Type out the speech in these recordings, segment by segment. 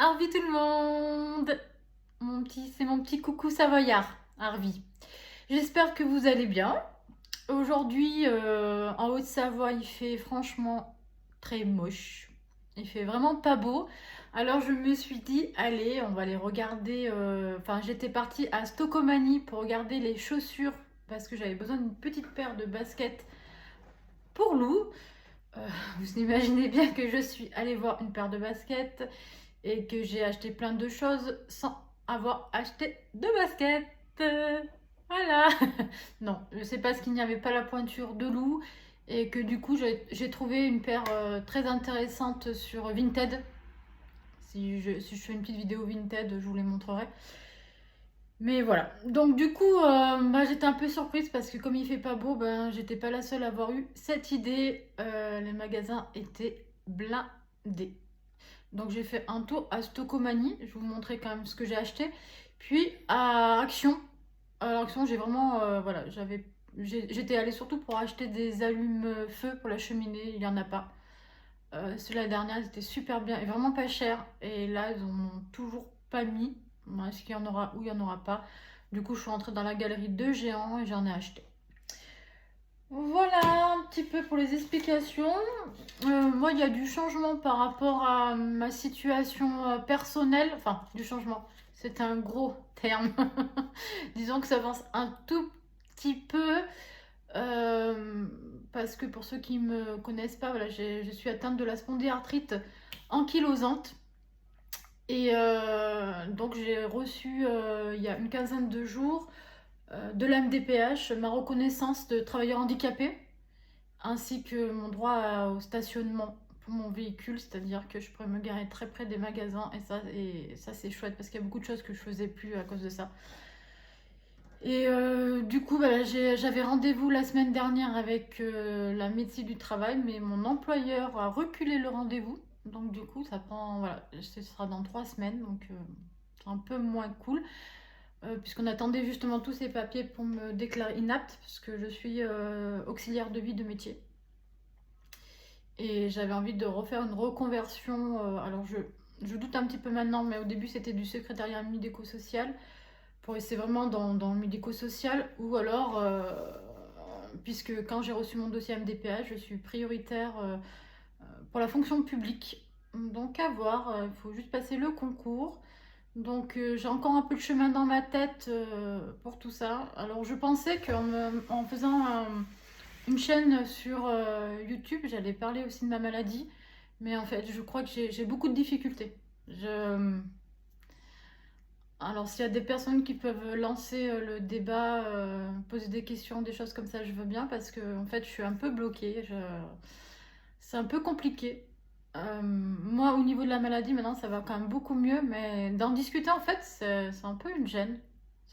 Harvey tout le monde! C'est mon petit coucou savoyard, Harvey. J'espère que vous allez bien. Aujourd'hui, en Haute-Savoie, il fait franchement très moche. Il fait vraiment pas beau. Alors je me suis dit, allez, on va aller regarder. Enfin, j'étais partie à Stocomanie pour regarder les chaussures parce que j'avais besoin d'une petite paire de baskets pour Lou. Vous imaginez bien que je suis allée voir une paire de baskets et que j'ai acheté plein de choses sans avoir acheté de baskets. Voilà. Non, je sais pas ce qu'il n'y avait pas la pointure de loup et que du coup j'ai trouvé une paire très intéressante sur Vinted. Si je fais une petite vidéo Vinted, je vous les montrerai. Mais voilà. Donc du coup, j'étais un peu surprise parce que comme il fait pas beau, j'étais pas la seule à avoir eu cette idée. Les magasins étaient blindés. Donc j'ai fait un tour à Stocomanie, je vais vous montrer quand même ce que j'ai acheté. Puis à Action. À Action, j'ai vraiment, voilà, j'étais allée surtout pour acheter des allumes-feu pour la cheminée, il n'y en a pas. Ceux-là, la dernière, ils étaient super bien et vraiment pas chers. Et là, ils en ont toujours pas mis. Bon, est-ce qu'il y en aura ou il n'y en aura pas? Du coup, je suis rentrée dans la galerie de géants et j'en ai acheté. Voilà un petit peu pour les explications. Moi, il y a du changement par rapport à ma situation personnelle. Enfin, du changement, c'est un gros terme. Disons que ça avance un tout petit peu. euh, Parce que pour ceux qui ne me connaissent pas, voilà, je suis atteinte de la spondyarthrite ankylosante. Et donc, j'ai reçu il y a une quinzaine de jours de la MDPH, ma reconnaissance de travailleur handicapé, ainsi que mon droit au stationnement pour mon véhicule, c'est-à-dire que je pourrais me garer très près des magasins et ça c'est chouette parce qu'il y a beaucoup de choses que je faisais plus à cause de ça. Et du coup, j'avais rendez-vous la semaine dernière avec la médecine du travail, mais mon employeur a reculé le rendez-vous. Donc du coup, ça prend, voilà, ce sera dans 3 semaines, donc c'est un peu moins cool. Puisqu'on attendait justement tous ces papiers pour me déclarer inapte, parce que je suis auxiliaire de vie de métier. Et j'avais envie de refaire une reconversion. Alors je doute un petit peu maintenant, mais au début c'était du secrétariat médico-social, pour rester vraiment dans le médico-social, ou alors, puisque quand j'ai reçu mon dossier MDPH, je suis prioritaire pour la fonction publique. Donc à voir, il faut juste passer le concours. Donc j'ai encore un peu de chemin dans ma tête pour tout ça. Alors je pensais qu'en faisant une chaîne sur YouTube, j'allais parler aussi de ma maladie. Mais en fait, je crois que j'ai beaucoup de difficultés. Alors s'il y a des personnes qui peuvent lancer le débat, poser des questions, des choses comme ça, je veux bien parce que en fait, je suis un peu bloquée. C'est un peu compliqué. Moi, au niveau de la maladie, maintenant, ça va quand même beaucoup mieux, mais d'en discuter, en fait, c'est un peu une gêne.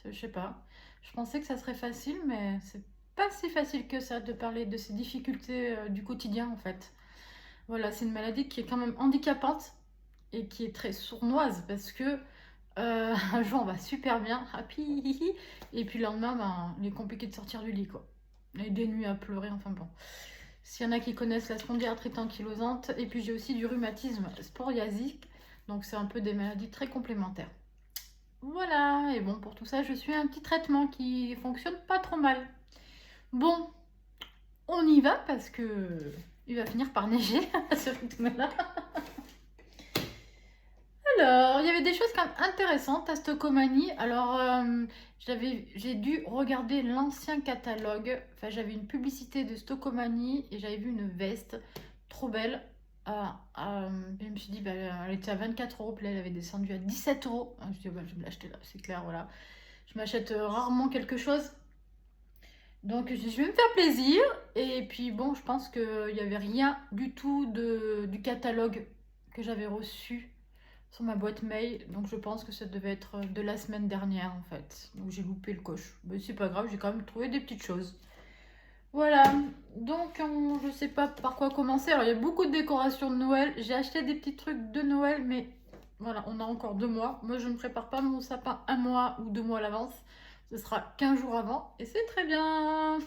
Je sais pas. Je pensais que ça serait facile, mais c'est pas si facile que ça de parler de ces difficultés du quotidien, en fait. Voilà, c'est une maladie qui est quand même handicapante et qui est très sournoise parce que un jour on va super bien, happy, et puis le lendemain, il est compliqué de sortir du lit, quoi. Et des nuits à pleurer, enfin bon. S'il y en a qui connaissent la spondylarthrite ankylosante, et puis j'ai aussi du rhumatisme psoriasique, donc c'est un peu des maladies très complémentaires. Voilà, et bon, pour tout ça, je suis un petit traitement qui fonctionne pas trop mal. Bon, on y va parce que il va finir par neiger à ce rythme-là. Alors, il y avait des choses quand même intéressantes à Stocomanie. Alors, j'ai dû regarder l'ancien catalogue. Enfin, j'avais une publicité de Stocomanie et j'avais vu une veste trop belle. Je me suis dit, elle était à 24 euros, puis là, elle avait descendu à 17 euros. Je me suis dit, je vais me l'acheter là, c'est clair, voilà. Je m'achète rarement quelque chose. Donc, je vais me faire plaisir. Et puis, bon, je pense qu'il n'y avait rien du tout du catalogue que j'avais reçu sur ma boîte mail. Donc, je pense que ça devait être de la semaine dernière, en fait. Donc, j'ai loupé le coche. Mais c'est pas grave, j'ai quand même trouvé des petites choses. Voilà. Donc, je sais pas par quoi commencer. Alors, il y a beaucoup de décorations de Noël. J'ai acheté des petits trucs de Noël, mais voilà, on a encore 2 mois. Moi, je ne prépare pas mon sapin un mois ou 2 mois à l'avance. Ce sera 15 jours avant et c'est très bien.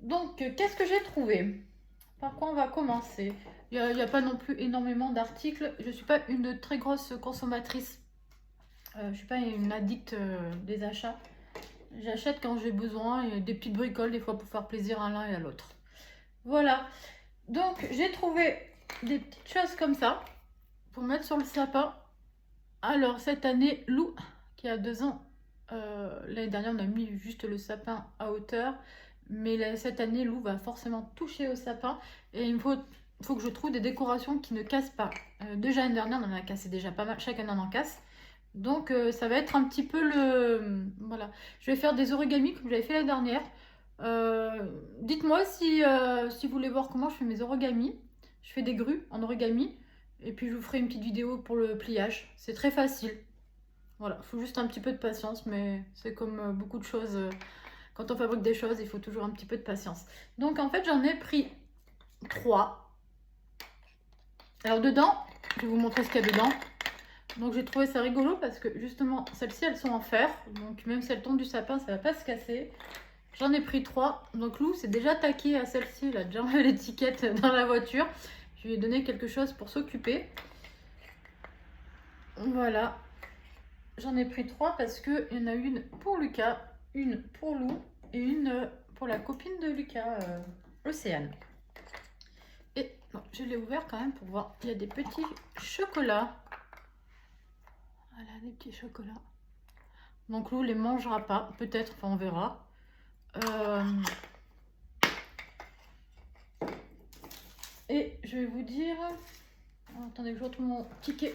Donc, qu'est-ce que j'ai trouvé? Par quoi on va commencer? Il n'y a pas non plus énormément d'articles. Je ne suis pas une très grosse consommatrice. Je ne suis pas une addict des achats. J'achète quand j'ai besoin, et des petites bricoles des fois pour faire plaisir à l'un et à l'autre. Voilà. Donc j'ai trouvé des petites choses comme ça pour mettre sur le sapin. Alors cette année, Lou, qui a 2 ans, l'année dernière on a mis juste le sapin à hauteur. Mais cette année, Lou va forcément toucher au sapin. Et il faut que je trouve des décorations qui ne cassent pas. Déjà l'année dernière, on en a cassé déjà pas mal. Chaque année, on en casse. Donc, ça va être un petit peu le... Voilà. Je vais faire des origamis comme j'avais fait l'année dernière. Dites-moi si vous voulez voir comment je fais mes origamis. Je fais des grues en origami. Et puis, je vous ferai une petite vidéo pour le pliage. C'est très facile. Voilà. Il faut juste un petit peu de patience. Mais c'est comme beaucoup de choses... Quand on fabrique des choses, il faut toujours un petit peu de patience. Donc en fait, j'en ai pris 3. Alors dedans, je vais vous montrer ce qu'il y a dedans. Donc j'ai trouvé ça rigolo parce que justement, celles-ci, elles sont en fer. Donc même si elles tombent du sapin, ça ne va pas se casser. J'en ai pris 3. Donc Lou s'est déjà taqué à celle-ci. Elle a déjà enlevé l'étiquette dans la voiture. Je lui ai donné quelque chose pour s'occuper. Voilà. J'en ai pris 3 parce qu'il y en a une pour Lucas, une pour Lou et une pour la copine de Lucas, Océane. Et bon, je l'ai ouvert quand même pour voir. Il y a des petits chocolats. Voilà, des petits chocolats. Donc Lou les mangera pas, peut-être, enfin on verra. Et je vais vous dire... Attendez que je retrouve mon ticket.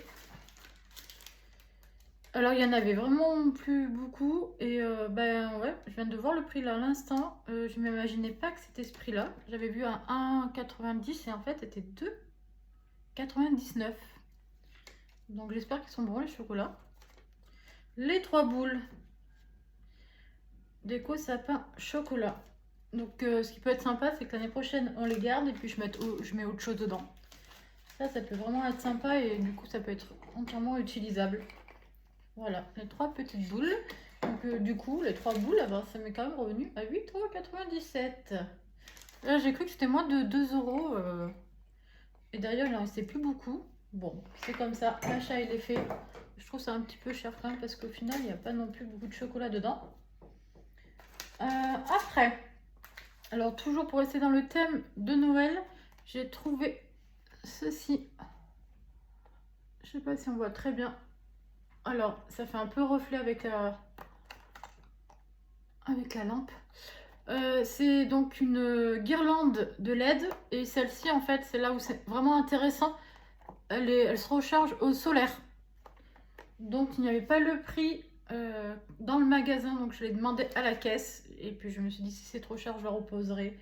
Alors il y en avait vraiment plus beaucoup et ben ouais, je viens de voir le prix là à l'instant. Je m'imaginais pas que c'était ce prix là. J'avais vu un 1,90 et en fait c'était 2,99. Donc j'espère qu'ils sont bons les chocolats. Les 3 boules déco sapin chocolat. Donc ce qui peut être sympa, c'est que l'année prochaine on les garde et puis je mets autre chose dedans. Ça peut vraiment être sympa et du coup ça peut être entièrement utilisable. Voilà, les 3 petites boules. Donc du coup, les 3 boules, ben, ça m'est quand même revenu à 8,97 €. Là, j'ai cru que c'était moins de 2 €. Et d'ailleurs, il n'en restait plus beaucoup. Bon, c'est comme ça, l'achat il est fait. Je trouve ça un petit peu cher quand même parce qu'au final, il n'y a pas non plus beaucoup de chocolat dedans. Après, alors toujours pour rester dans le thème de Noël, j'ai trouvé ceci. Je sais pas si on voit très bien. Alors, ça fait un peu reflet avec la lampe. C'est donc une guirlande de LED. Et celle-ci, en fait, c'est là où c'est vraiment intéressant. Elle se recharge au solaire. Donc, il n'y avait pas le prix dans le magasin. Donc, je l'ai demandé à la caisse. Et puis, je me suis dit, si c'est trop cher, je la reposerai.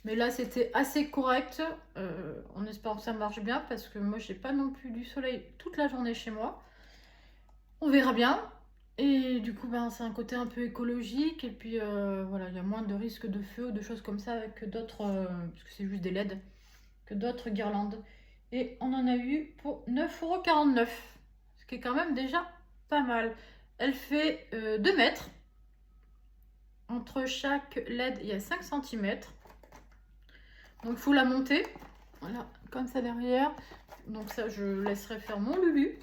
Mais là, c'était assez correct. En espérant que ça marche bien. Parce que moi, j'ai pas non plus du soleil toute la journée chez moi. On verra bien. Et du coup, ben, c'est un côté un peu écologique. Et puis, voilà, il y a moins de risques de feu ou de choses comme ça que d'autres, parce que c'est juste des LED, que d'autres guirlandes. Et on en a eu pour 9,49 €. Ce qui est quand même déjà pas mal. Elle fait 2 mètres. Entre chaque LED, il y a 5 cm. Donc, il faut la monter. Voilà, comme ça derrière. Donc ça, je laisserai faire mon Lulu.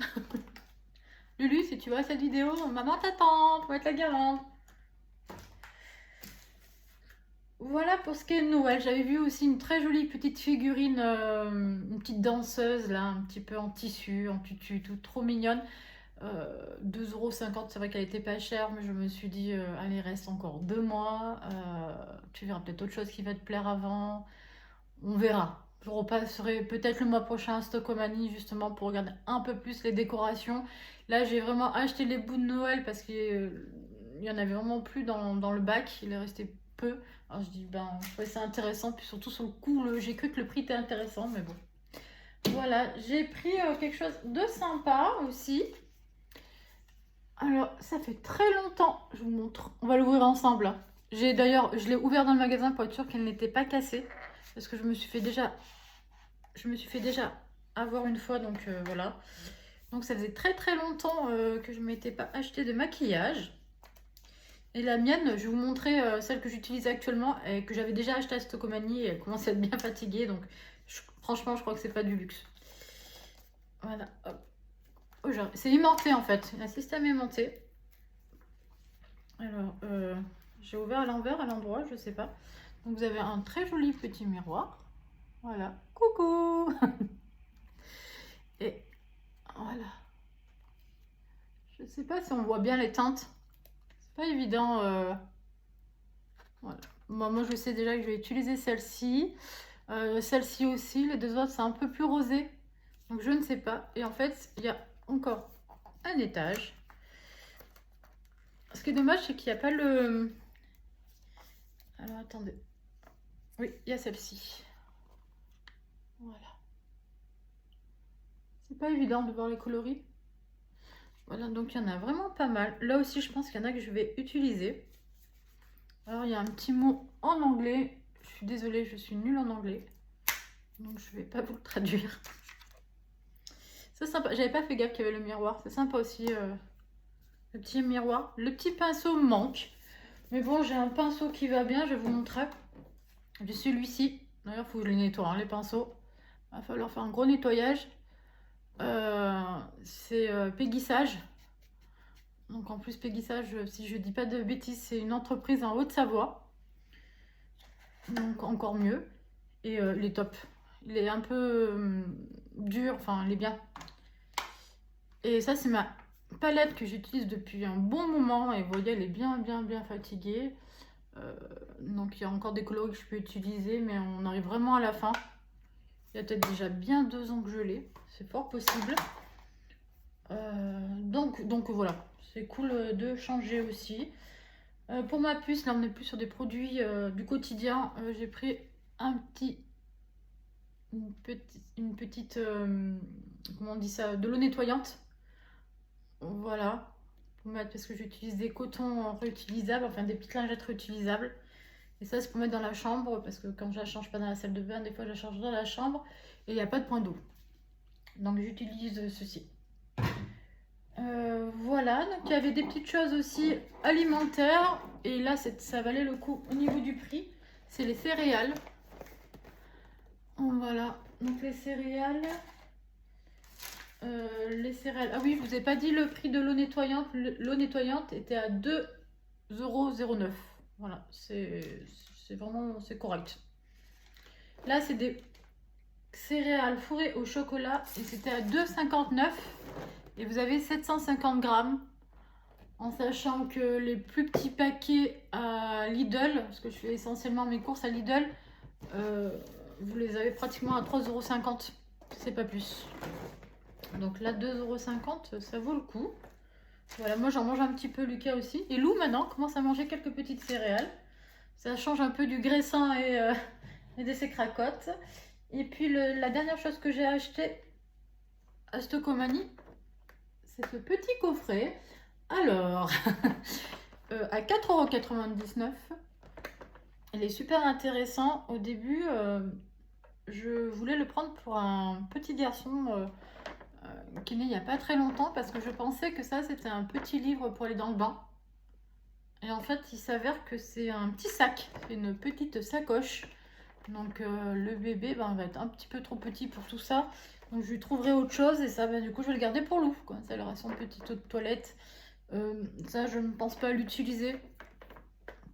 Lulu, si tu vois cette vidéo, maman t'attend pour mettre la guirlande. Voilà pour ce qui est de Noël. J'avais vu aussi une très jolie petite figurine, une petite danseuse là, un petit peu en tissu, en tutu, tout trop mignonne. 2,50 €, c'est vrai qu'elle était pas chère, mais je me suis dit, allez, reste encore 2 mois. Tu verras peut-être autre chose qui va te plaire avant. On verra. Je repasserai peut-être le mois prochain à Stockomanie justement pour regarder un peu plus les décorations. Là, j'ai vraiment acheté les bouts de Noël parce qu'il y en avait vraiment plus dans le bac. Il est resté peu. Alors je dis, ben, je trouvais ça intéressant. Puis surtout sur le coup, j'ai cru que le prix était intéressant, mais bon. Voilà, j'ai pris quelque chose de sympa aussi. Alors, ça fait très longtemps. Je vous montre. On va l'ouvrir ensemble. D'ailleurs, je l'ai ouvert dans le magasin pour être sûre qu'elle n'était pas cassée. Parce que je me suis fait déjà avoir une fois, donc voilà. Donc ça faisait très très longtemps que je ne m'étais pas acheté de maquillage. Et la mienne, je vais vous montrer celle que j'utilise actuellement et que j'avais déjà acheté à Stockomanie et elle commence à être bien fatiguée. Donc Franchement, je crois que c'est pas du luxe. Voilà. Oh, c'est aimanté en fait. Un système aimanté. Alors, j'ai ouvert à l'envers, à l'endroit, je sais pas. Donc vous avez un très joli petit miroir. Voilà. Coucou. Et voilà. Je sais pas si on voit bien les teintes. C'est pas évident. Voilà. Bon, moi, je sais déjà que je vais utiliser celle-ci. Celle-ci aussi. Les deux autres, c'est un peu plus rosé. Donc, je ne sais pas. Et en fait, il y a encore un étage. Ce qui est dommage, c'est qu'il n'y a pas le... Alors, attendez. Oui, il y a celle-ci. Voilà. C'est pas évident de voir les coloris. Voilà, donc il y en a vraiment pas mal. Là aussi, je pense qu'il y en a que je vais utiliser. Alors, il y a un petit mot en anglais. Je suis désolée, je suis nulle en anglais. Donc, je vais pas vous le traduire. C'est sympa. J'avais pas fait gaffe qu'il y avait le miroir. C'est sympa aussi, le petit miroir. Le petit pinceau me manque. Mais bon, j'ai un pinceau qui va bien. Je vais vous montrer. J'ai celui-ci. D'ailleurs, il faut que je les nettoie, hein, les pinceaux. Il va falloir faire un gros nettoyage. C'est Peggy Sage. Donc en plus Peggy Sage, si je dis pas de bêtises, c'est une entreprise en Haute-Savoie. Donc encore mieux. Et il est top. Il est un peu dur, enfin il est bien. Et ça c'est ma palette que j'utilise depuis un bon moment. Et vous voyez, elle est bien fatiguée. Donc il y a encore des coloris que je peux utiliser, mais on arrive vraiment à la fin. Il y a peut-être déjà bien 2 ans que je l'ai. C'est fort possible. Donc voilà, c'est cool de changer aussi. Pour ma puce, là on n'est plus sur des produits du quotidien. J'ai pris une petite comment on dit ça, de l'eau nettoyante. Voilà, pour mettre, parce que j'utilise des cotons réutilisables, enfin des petites lingettes réutilisables. Et ça c'est pour mettre dans la chambre, parce que quand je la change pas dans la salle de bain, des fois je la change dans la chambre et il n'y a pas de point d'eau. Donc j'utilise ceci. Voilà, donc il y avait des petites choses aussi alimentaires. Et là, ça valait le coup au niveau du prix. C'est les céréales. Voilà, donc les céréales. Ah oui, je vous ai pas dit le prix de l'eau nettoyante. L'eau nettoyante était à 2,09 €. Voilà, c'est vraiment correct. Là, c'est des céréales fourrées au chocolat et c'était à 2,59 €. Et vous avez 750 grammes, en sachant que les plus petits paquets à Lidl, parce que je fais essentiellement mes courses à Lidl, vous les avez pratiquement à 3,50 €, c'est pas plus. Donc là, 2,50 €, ça vaut le coup. Voilà, moi j'en mange un petit peu, Lucas aussi. Et Lou maintenant commence à manger quelques petites céréales. Ça change un peu du graissin et de ses cracottes. Et puis la dernière chose que j'ai acheté à Stocomanie, c'est ce petit coffret. Alors, à 4,99 €. Il est super intéressant. Au début, je voulais le prendre pour un petit garçon qui est né il n'y a pas très longtemps, parce que je pensais que ça, c'était un petit livre pour aller dans le bain. Et en fait, il s'avère que c'est un petit sac, une petite sacoche. Donc le bébé va être un petit peu trop petit pour tout ça. Donc je lui trouverai autre chose et ça, du coup, je vais le garder pour Lou. Ça, il aura son petit eau de toilette. Ça, je ne pense pas l'utiliser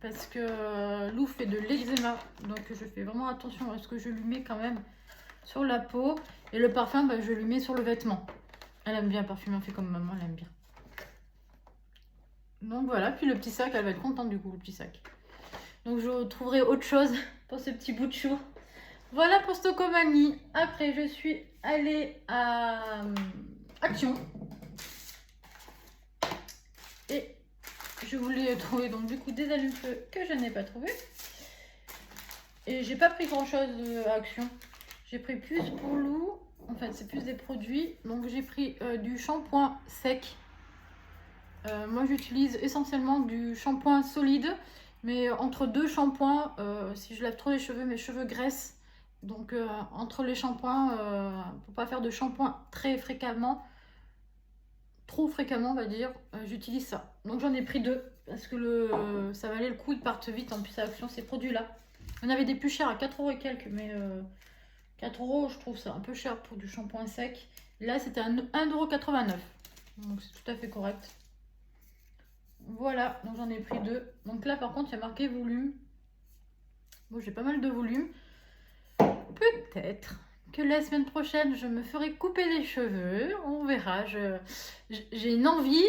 parce que Lou fait de l'eczéma. Donc je fais vraiment attention à ce que je lui mets quand même sur la peau. Et le parfum, je lui mets sur le vêtement. Elle aime bien parfumer, on fait comme maman, elle aime bien. Donc voilà, puis le petit sac, elle va être contente du coup, le petit sac. Donc je trouverai autre chose pour ce petit bout de chou. Voilà pour Stocomanie. Après, je suis allée à Action. Et je voulais trouver donc du coup des allumes-feu que je n'ai pas trouvé. Et j'ai pas pris grand chose à Action. J'ai pris plus pour Lou. En fait, c'est plus des produits. Donc j'ai pris du shampoing sec. Moi j'utilise essentiellement du shampoing solide. Mais entre deux shampoings, si je lave trop les cheveux, mes cheveux graissent. Donc entre les shampoings, pour pas faire de shampoing très fréquemment, trop fréquemment on va dire, j'utilise ça. Donc j'en ai pris 2 parce que ça valait le coup, ils partent vite en plus à Action ces produits là. On avait des plus chers à 4 € et quelques, mais 4 euros, je trouve ça un peu cher pour du shampoing sec. Là, c'était 1,89 €. Donc, c'est tout à fait correct. Voilà, donc j'en ai pris 2. Donc là, par contre, il y a marqué volume. Bon, j'ai pas mal de volume. Peut-être que la semaine prochaine, je me ferai couper les cheveux. On verra. J'ai une envie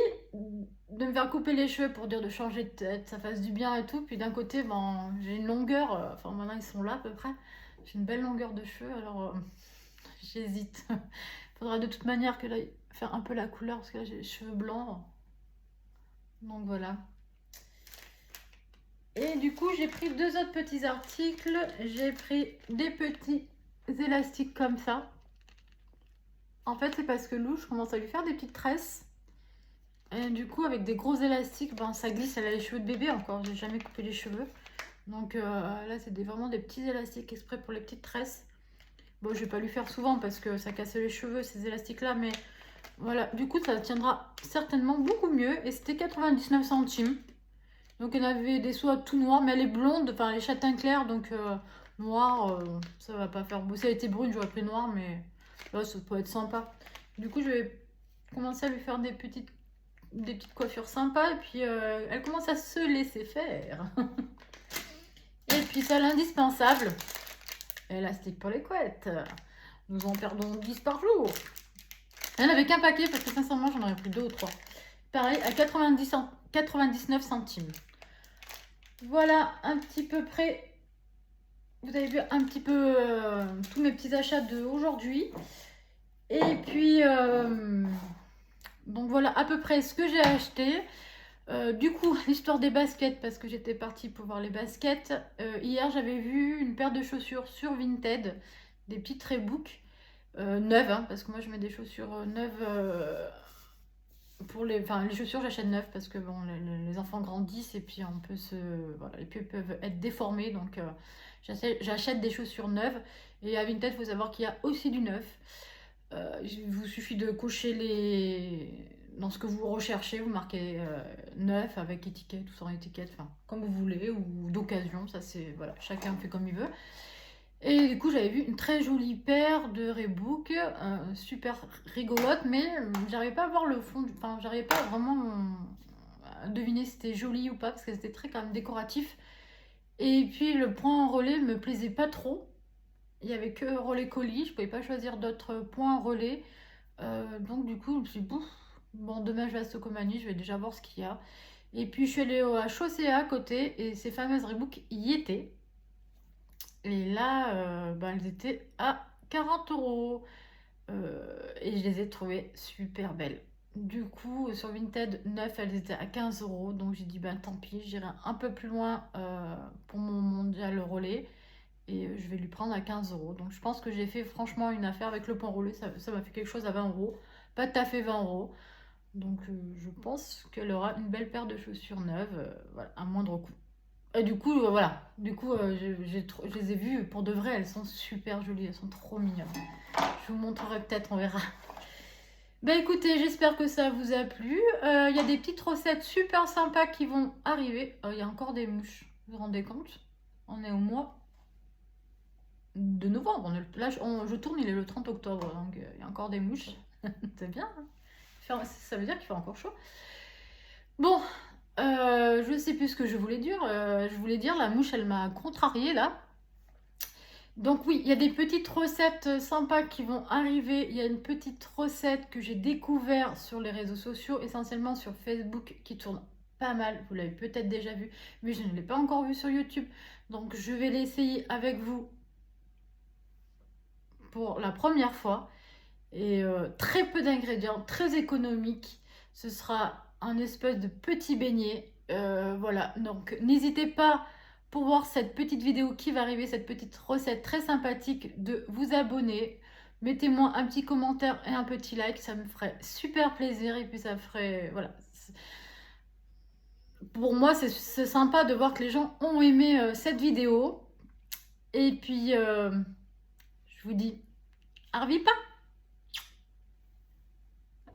de me faire couper les cheveux pour dire de changer de tête, ça fasse du bien et tout. Puis d'un côté, ben, j'ai une longueur. Enfin, maintenant, ils sont là à peu près. J'ai une belle longueur de cheveux, alors j'hésite. Faudra de toute manière que là, faire un peu la couleur parce que là, j'ai les cheveux blancs. Donc voilà. Et du coup, j'ai pris 2 autres petits articles. J'ai pris des petits élastiques comme ça. En fait, c'est parce que Lou, je commence à lui faire des petites tresses. Et du coup, avec des gros élastiques, ben, ça glisse. Elle a les cheveux de bébé encore. J'ai jamais coupé les cheveux. Donc là, c'est vraiment des petits élastiques exprès pour les petites tresses. Bon, je vais pas lui faire souvent parce que ça casse les cheveux, ces élastiques-là. Mais voilà, du coup, ça tiendra certainement beaucoup mieux. Et c'était 99 centimes. Donc, elle avait des soies tout noires, mais elle est blonde, enfin, elle est châtain clair, donc noir, ça va pas faire beau. Si elle était brune, j'aurais pris noir, mais là, ça peut être sympa. Du coup, je vais commencer à lui faire des petites coiffures sympas, et puis elle commence à se laisser faire. Et puis, ça, l'indispensable, élastique pour les couettes. Nous en perdons 10 par jour. Elle n'avait qu'un paquet, parce que sincèrement, j'en aurais pris 2 ou 3. Pareil, à 99 centimes. Voilà, un petit peu près. Vous avez vu un petit peu tous mes petits achats d'aujourd'hui. Et puis, donc voilà à peu près ce que j'ai acheté. Du coup, l'histoire des baskets, parce que j'étais partie pour voir les baskets. Hier, j'avais vu une paire de chaussures sur Vinted, des petites Reebok neuves, hein, parce que moi je mets des chaussures neuves. Pour les chaussures, j'achète neuves parce que bon, les enfants grandissent et puis on peut voilà, les pieds peuvent être déformés, donc j'achète des chaussures neuves. Et à Vinted, il faut savoir qu'il y a aussi du neuf. Il vous suffit de cocher dans ce que vous recherchez, vous marquez neuf avec étiquette ou sans étiquette, enfin comme vous voulez, ou d'occasion, ça c'est voilà, chacun fait comme il veut. Et du coup, j'avais vu une très jolie paire de Reebok, super rigolote, mais j'arrivais pas à voir le fond, enfin, j'arrivais pas vraiment à deviner si c'était joli ou pas, parce que c'était très quand même décoratif. Et puis, le point en relais me plaisait pas trop. Il y avait que relais colis, je pouvais pas choisir d'autres points en relais. Donc, du coup, je me suis dit, bon, demain je vais à Socomanie, je vais déjà voir ce qu'il y a. Et puis, je suis allée à Chaussea à côté, et ces fameuses Reebok y étaient. Et là, elles étaient à 40 €. Et je les ai trouvées super belles. Du coup, sur Vinted 9, elles étaient à 15 €. Donc j'ai dit, tant pis, j'irai un peu plus loin pour mon mondial relais. Et je vais lui prendre à 15 €. Donc je pense que j'ai fait franchement une affaire avec le point relais. Ça m'a fait quelque chose à 20 €. Pas tout à fait 20 €. Donc je pense qu'elle aura une belle paire de chaussures neuves, voilà, à moindre coût. Et du coup, voilà. Du coup, je les ai vues pour de vrai. Elles sont super jolies. Elles sont trop mignonnes. Je vous montrerai peut-être, on verra. Écoutez, j'espère que ça vous a plu. Il y a des petites recettes super sympas qui vont arriver. Il y a encore des mouches. Vous vous rendez compte? On est au mois de novembre. Là, je tourne, il est le 30 octobre. Donc, il y a encore des mouches. C'est bien, hein? Ça veut dire qu'il fait encore chaud. Bon, je sais plus ce que je voulais dire. Je voulais dire, la mouche, elle m'a contrariée là. Donc oui, il y a des petites recettes sympas qui vont arriver. Il y a une petite recette que j'ai découvert sur les réseaux sociaux, essentiellement sur Facebook, qui tourne pas mal. Vous l'avez peut-être déjà vu, mais je ne l'ai pas encore vu sur YouTube. Donc je vais l'essayer avec vous pour la première fois. Et très peu d'ingrédients, très économique. Ce sera un espèce de petit beignet. Voilà, donc n'hésitez pas pour voir cette petite vidéo qui va arriver, cette petite recette très sympathique, de vous abonner. Mettez-moi un petit commentaire et un petit like, ça me ferait super plaisir. Et puis ça ferait, voilà. Pour moi, c'est sympa de voir que les gens ont aimé cette vidéo. Et puis, je vous dis, à revoir.